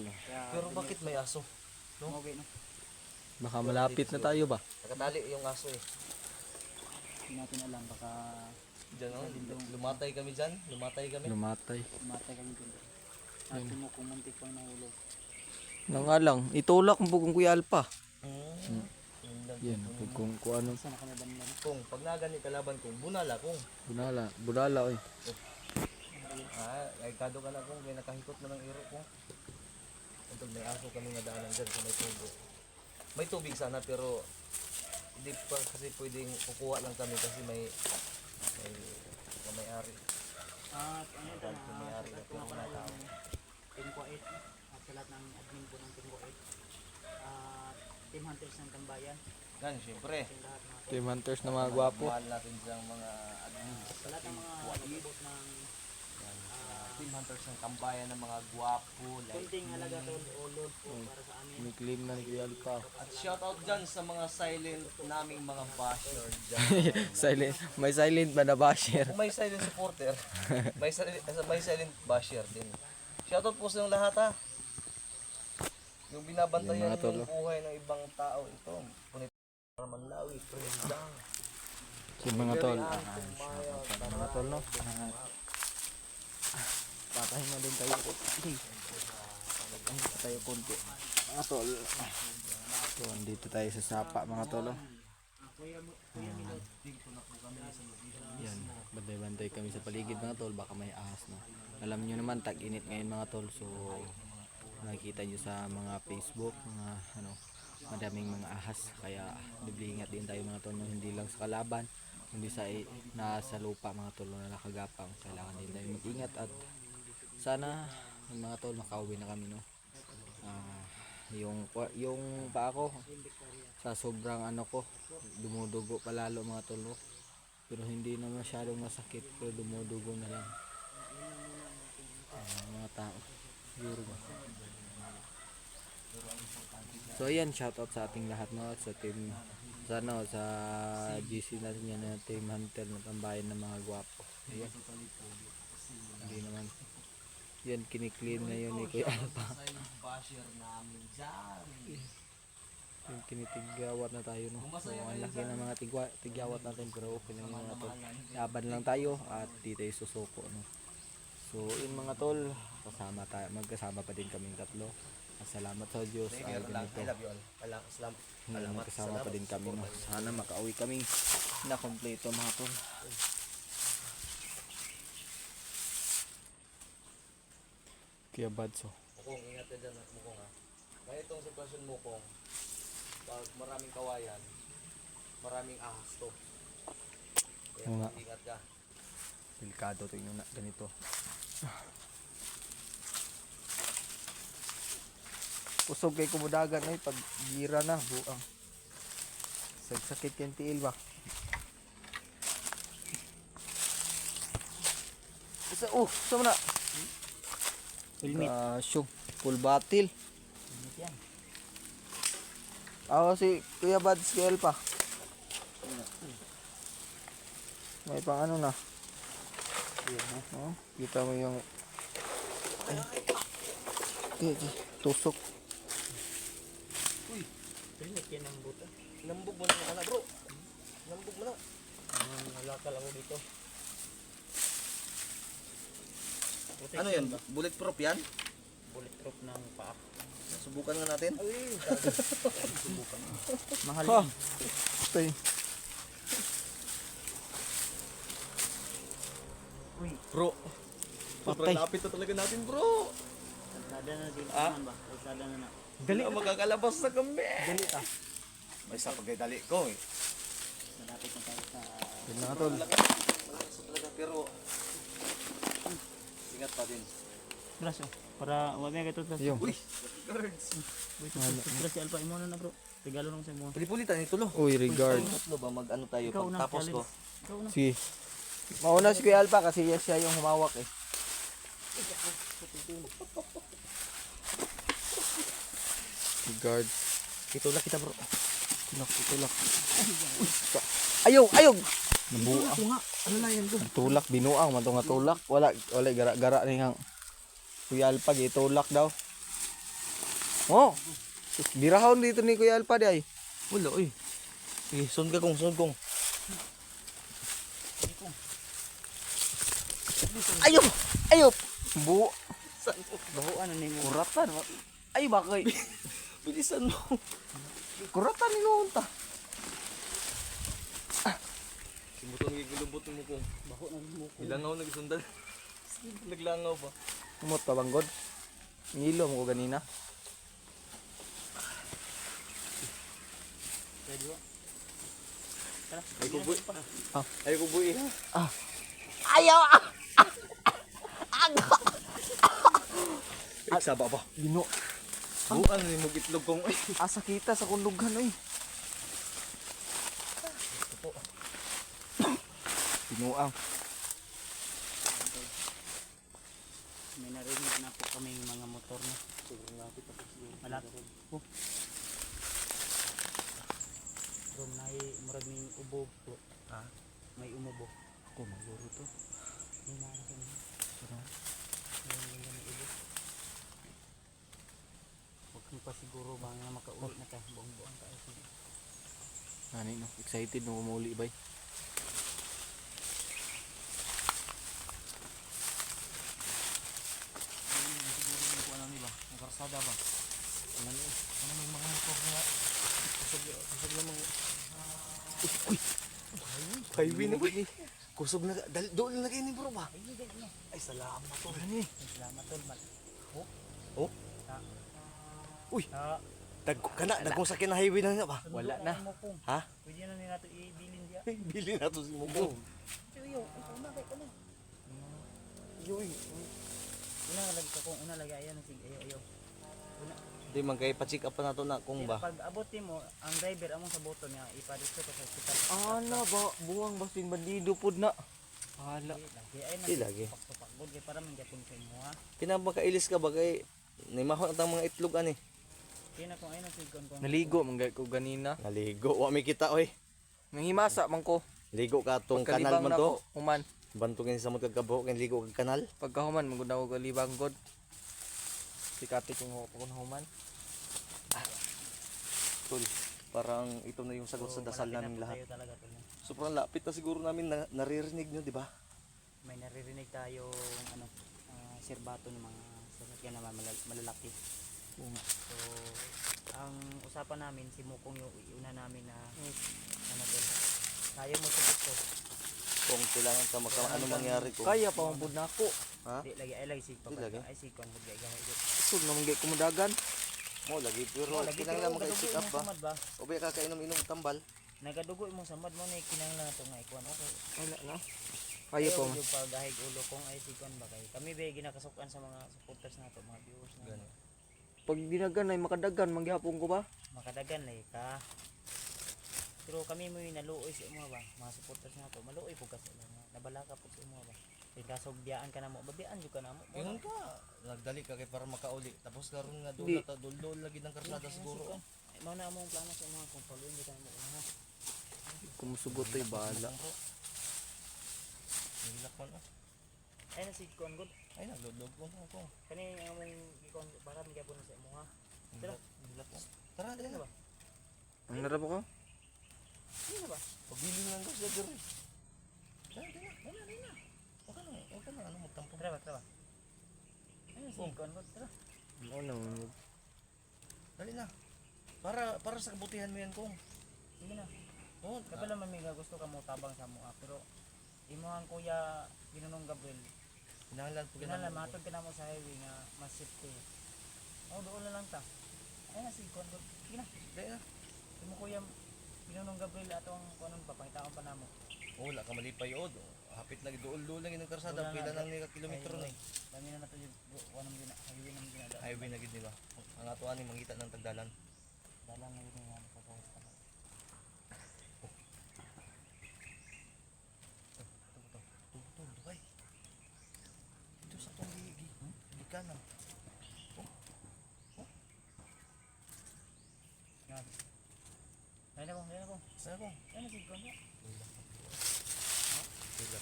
tol. Pero bakit may aso? No? Okay, no? Baka malapit na tayo ba? Nakadali yung aso eh. Hindi natin alam, baka Diyan oh, lumatay kami dyan. Lumatay kami. Lumatay. matay kami dun. Natin mo kung muntik pang nahulog. Na nga lang, itulak mo kung Kuya Alpa. Yun lang. Yan, kung ano. Sana kami ba nila? Kung pag nagani kalaban kung bunala kung. Budala oy. Ay kado ka na kung may nakahikot na ng iro kung. Until may aso kami nga daanan dyan sa may tubo. May tubig sana pero hindi pa kasi pwedeng kukuha lang kami kasi may-ari. At ano ito May may-ari na, na kung pala tao. yung Team Ko 8, at sa lahat ng admin po ng Team Ko 8. Team Hunters ng Tambayan. Yan, syempre. Yung lahat mga Team Hunters na mga gwapo. Mahal natin diyang mga admin. sa lahat ng mga nagabot ng Team Hunters ng Tambayan ng mga gwapo. kunting halaga to o load po para sa amin. Niklaim na ni Kuya Alpa. At shoutout dyan sa mga silent naming mga basher dyan. Silent, may silent ba na basher? Kung may silent supporter, may silent basher din. Shoutout po sa inyong lahat ha. Yung binabantayan Yung mga tolo. yung buhay ng ibang tao. Ito, punit para manlawi, praise lang. Si mga tol. Mga tol no. Patahin na din tayo. Okay. Patahin tayo konti. Mga tol. So, andito tayo sa sapa mga tol. Yan, bantay-bantay kami sa paligid mga tol, baka may ahas na. Alam nyo naman, tag-init ngayon mga tol, so nakikita nyo sa mga Facebook, mga ano, madaming mga ahas, kaya biblingat din tayo mga tol, no? Hindi lang sa kalaban, hindi sa nasa lupa mga tol na nakagapang, kailangan din tayo mag-ingat at sana mga tol makauwi na kami no. Yung pa ako sa sobrang ano ko dumudugo palalo mga tol no? Pero hindi na masyadong masakit pero dumudugo na lang mga tao siguro ba. So ayan, shoutout sa ating lahat no, sa team sa ano, sa GC natin yan na Team Hunter na Tambayan ng mga gwapo. Ayan. Hindi naman yan kiniklean na yun ni Kuya Alpa. Basher namin dyan. Yung kinitigawat na tayo no. So ang laki ng mga tigyawat natin pero okay lang yung mga tol. Laban lang tayo at di tayo susuko no. So yun mga tol, magkasama pa din kaming tatlo. Salamat sa Diyos ay ganito. I love you all. Salamat. Magkasama pa din kami no. Sana makauwi kami na kompleto mga tol. Kaya Badso. Mukong, ingat ka dyan Mukong ha. Kaya itong sitwasyon Mukong, pag maraming kawayan, maraming ahas to. Kaya Oo nga. ingat ka. Delikado to yung ganito. Usog kay kumudagan ay pag gira na buang. Sakit yung tiil ba? Sama na. Helmet. Full battle. Helmet yan. Ako si Kuya Bads KL pa. May pang ano na. Oh, kita mo yung tusok. Helmet yan ang buta. Lambog mo na ka bro. Lambog mo na. Nalakal ako dito. Ano yan? Bulletproof yan? Bulletproof ng paa. Subukan nga natin. Subukan. Mahal Ha. yan. Tay. Uy, Bro. Patay. Sobrang lapit na talaga natin bro. kalsada na din. Ah? Ba? Kalsada na na. Dali na makakalabas na kami. Dali ah. May sa pagdali ko eh. Malapit na tayo sa... Yun na tol. Malakas talaga pero ingat pa din. Braso. Para huwag may ito. Yung. Uy, guards. Wait, braso si Alpha. Imo na na bro. Regalo lang sa imo. Pilipulitan ito lo. Uy, regard. Tatlo ba mag-ano tayo Ikaw pag na. tapos ko? Ikaw na. Sige. Mauna si Kuya Alpa kasi siya yung humawak eh. Regard. Itulak kita bro. Tulak. Ayaw! Nabuang. Ito nga. Ano na yan bro? Tulak, binuang, matong nga tulak. Wala gara-gara ni hang Kuya Alpa, gitulak daw. Oh. Birahon dito ni Kuya Alpa di ay. Wala, oy. Sige, sunod ka kong, sunod kong. Ayop! Ayop! Bu. Bahuan na nimo. Kuratan. Ay bakay. Bilisan mo. Kuratan ni nunta. Simutong gigilubot mo kong. Baho na nimo. Ilangaw nagisundal. Naglangaw ba? Umot pa banggod. Ngilo mo ko ganina. Pwede ba? Ay ko buhi. Ah. Ay ko buhi. Ayaw! Ay, saba pa. Gino. Buan ni mo gitlog kong. Ay, Asa kita sa kundugan oy. Binuang. May narinig na po kaming mga motor na. Malaki. Oh. Ron na murag ning ubo po. Ha? May umubo. Ako maguro to. Hindi na ako na. Meron lang ubo. Huwag kang pa siguro ba nga makaulit na ka. Buong-buong ka. Nani no, excited no umuli bay. siguro ko ano ni ba? Ang karsada ba? Ano may mga motor nga. Kusog lang mga. Highway na ba? Kusog na. Doon na lagay ni bro ba? Ay, salamat to. Ano Salamat tol. Oh? Ah. Uy! Ah. Dagkong sakyan na highway na nga ba? Wala na. Ha? Pwede na nila ito ibilin diya. Bili na to si Mugo. Yo, una kay kana. Yoy. Una lagi ka kung una lagi ayan sig ayo. Una. Di man kay pa-check up pa nato na kung ba. Pag abutin mo, ang driver among sa boto niya ipadito ka sa hospital. Ana ba buwang basing bandido pud na. Hala. Lagi ay Di lagi. pagpapagod kay para man gyapon kay mo ha. Kinabakailis ka ba kay nimahon ang mga itlog ani. Kaya na kung ayun sig kon. Naligo man gay ko ganina. Naligo wa mi kita oy. Nanghimasa man ko. Ligo ka tong kanal Pagkalibang man na to. ko, human. Bantugin sa mo kagkabuho kay ligo kag kanal. Pagkahuman magud ako kalibang god. Sikati kong ko human. Tol, parang ito na yung sagot sa dasal namin lahat. Talaga tol. Sobrang lapit na siguro namin naririnig nyo, di ba? May naririnig tayong ano, serbato ng mga sasakyan naman malalaki. So, ang usapan namin si Mukong yung una namin na ano tol. Kaya mo sa gusto. Kung kailangan ka ano mangyari kung Kaya pa man pud nako. ha? Di lagi ay lagi sig Di lagi? ay sig kon gay gay. Usog na man gay kumudagan. Mo lagi pero kinahanglan mo kay check up ba? O ba ka kainom-inom tambal? Nagadugo mo samad mo na kinahanglan nato nga ikuan okay. Wala na. Kaya pa man. Yung pagahig ulo kong ay sig kon ba kay. Kami ba ginakasukan sa mga supporters nato, mga viewers na. Gani. Pag dinagan ay makadagan manggihapon ko ba? Makadagan lay ka. Pero kami mo yung naluoy sa imo ba, mga supporters nato, maluoy po kasi nabala ka po sa imo ba. Kay kasog biyaan ka na mo, babiyaan jud ka na mo. Ingon ka, nagdali ka kay para makauli. Tapos karon nga Di. dul lagi ng karsada siguro. Ay, mao na among plano sa mga kung paluin jud ka na mo ha. Kumusugot ay bala. Nilak man ah. Ay na si kon good. Ay naglodlog ko. Kani among gikon para mi gyapon sa imo ha. Tara. Nilak ko. Tara dali na ba? Ang narabo ko? Hindi na ba? Pabili nga guys sa diri. Dali na. Wala na. Ano magtampo. Tara ba, tara ba. Ay na si kon good. Tara. Oo naman. Dali na. Para sa kabutihan mo yan kung. Sige na. Oh, Kapala man may gusto ka mo tabang sa mo pero imuhang kuya Ginunong Gabriel. Kinahanglan po Kinala matod ka na mo sa highway nga mas safety. Oh, doon na lang ta. Ay na si kon good. Sige na. Dali na. Imo kuya Ginunong Gabriel ato ang kunon papangitaon pa namo. Oh, wala ka malipay od. Hapit lagi dool lang yung karsada. Dool Pila lang, lang ni kilometro Highway. ni. Dami na nato yung kuno mo highway na mo ginada. Highway na gid nila. Ang ato ani mangita ng tagdalan. Dalang na yun nga sa post pa. Dugay. Ito sa tong gikanan. Yan. Ay na ko. Sa ko. Ay na si kon ba? Sila.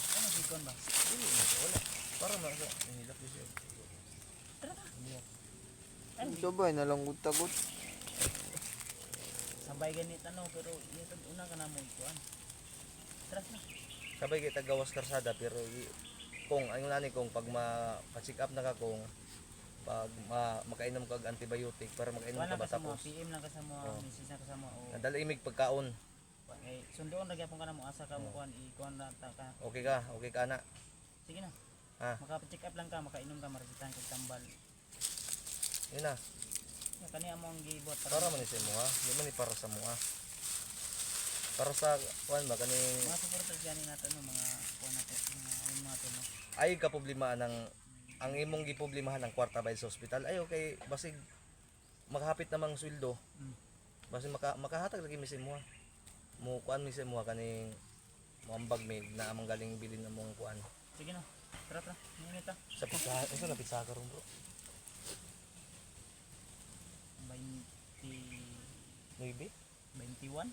Ay na si kon ba? Dili na wala. Para na sa nilak di siya. Tara na. Nilak. Ay Sabay na lang tagot. Sabay ganit ano pero yun una ka na mo kuan. Tras na. Sabay kita gawas karsada pero kung ang nani kung pag ma-check up na ka kung pag makainom ka og antibiotic para makainom Wala ka ba ka sa mo, tapos PM lang ka sa mo, Oo. misis na ka sa mo. O nadala imig pagkaon. eh, sundoon ra gyapon ka na mo asa ka mo kuan ikuan na ta ka. Okay ka na. Sige na. Ha? Maka-check up lang ka, makainom ka, marasitan kag tambal. Yun na. Ya kani amo ang gibot Para man ni sa mo ha. Di man ni para sa mo ha. Para sa kuan ba kaning mga suportas gani nato no mga kuan nato, mga to no. ay kaproblemahan ng ang imong giproblemahan ng kwarta ba sa ospital ay okay basig makahapit namang sweldo. Basig makahatag lagi mi sa mo ha. Mo kuan mi sa mo kaning moambag mi na amang galing bilin na mong kuan. Sige na. Tara tara. Minita. Sa pizza, ito na pizza ka ron bro. 20 Maybe 21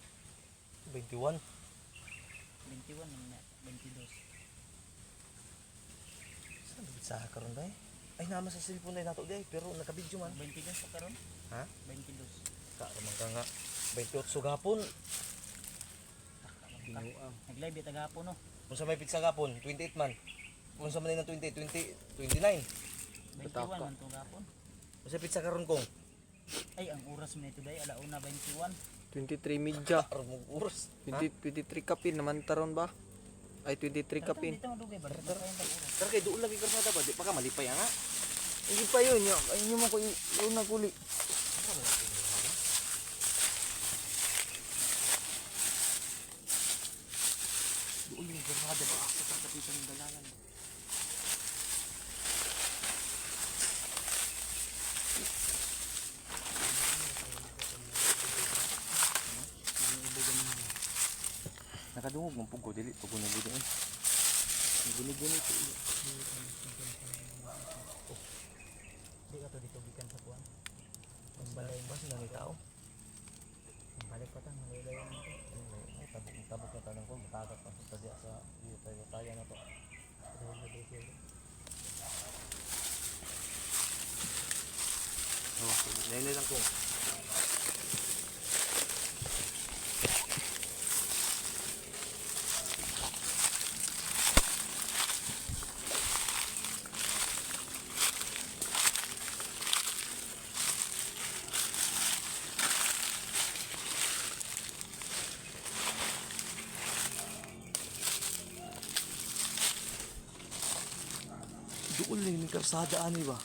21. 21 na 22. Saan pizza ka ron dai? Ay nama sa cellphone dai nato dai pero naka-video man. 22 pa karon? Ha? 22. Karon ka nga 28 gapon. Binuang. Nag-live ita gapon no. Unsa may pizza gapon? 28 man. Unsa man ng 29. 21 man to gapon. Unsa pizza karon kong? Ay ang oras man ito day alauna 21. 23 media. Karon mo oras. 23 kapin naman taron ba? Ay 23 kapin. Dito mo dugay ba? Tara oras. Tara kay duol lagi karsada ba? Di pa ka malipay nga. Hindi pa yun. Ayun mo ko yun na kuli. Duol yung karsada ba? Sa kapitan ng dalalan. Nakadungog mong pugo dili pugo na gud eh. Guni-guni ko. Di ka to dito gikan sa kuan. Balay ba sila ni tao? Balik pa ta malay mo. Ay tabok na tanong ko matagat pa sa diya sa iyo tayo na to. Oh, nailay lang ko. Duol ni karsada ani ba?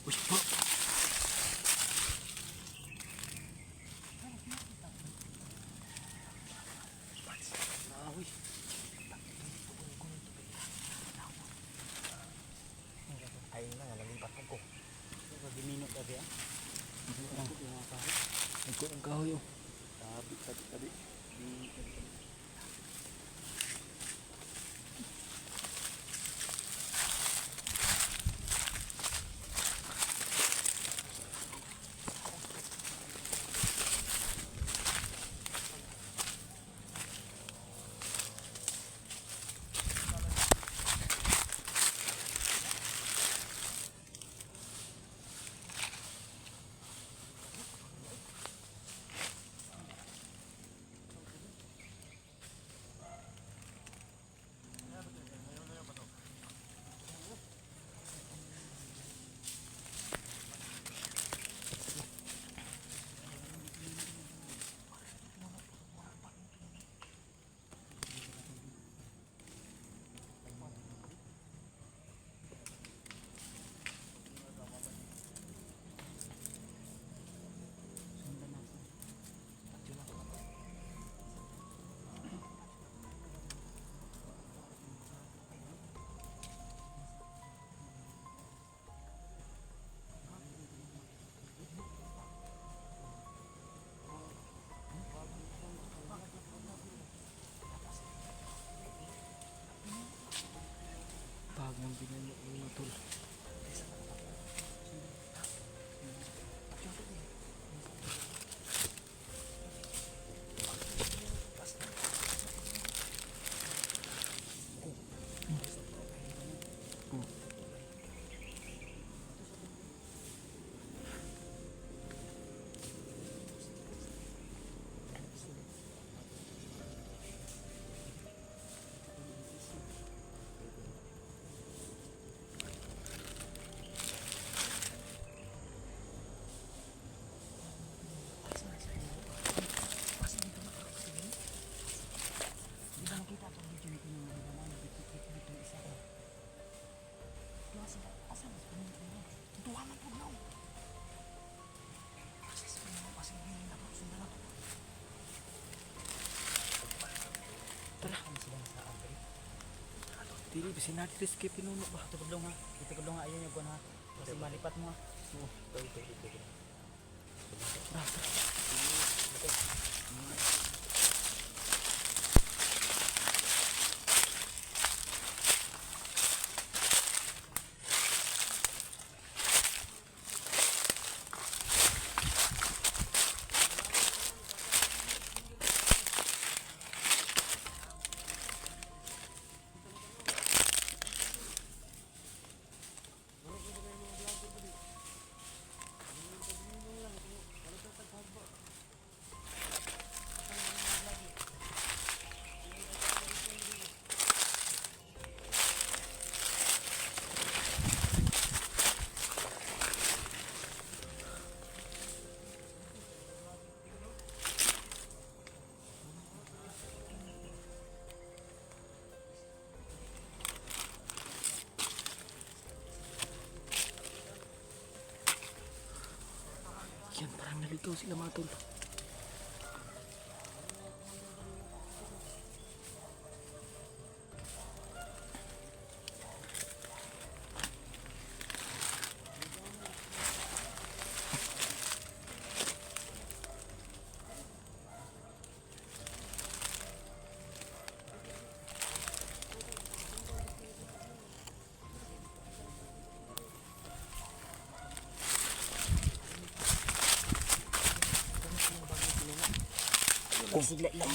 Uy, bro. Ay na nga nalipat ko. Ko giminot abi ah. Nagko ang kahoy oh. Tabi. Bagong binanyo mo tol. Dili, bisin natin riske pinuno ba? Ito kudlong ha. Ito kudlong ha. Ayaw niyo kuhan ha. Kasi malipat mo ha. Yan, parang naligaw sila mga tol. Sigla lang.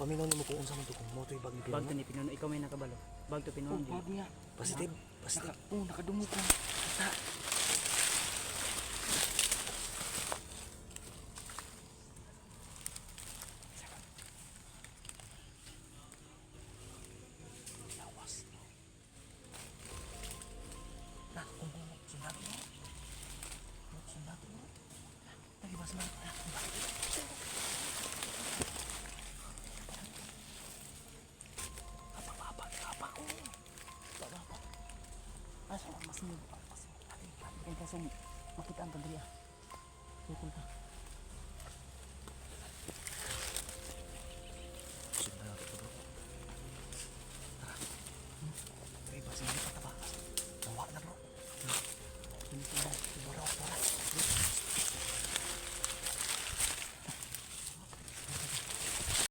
Paminaw nimo kung unsa man to kung mo to ibag ni Bag to ni Pinuno. Ikaw may nakabalo. Bag to Pinuno. Bag niya. Positive, positive. Nakadungo ko. Basta. Mas mo. Mas mo. Kaso makita ang tandri ah. Tukol ka.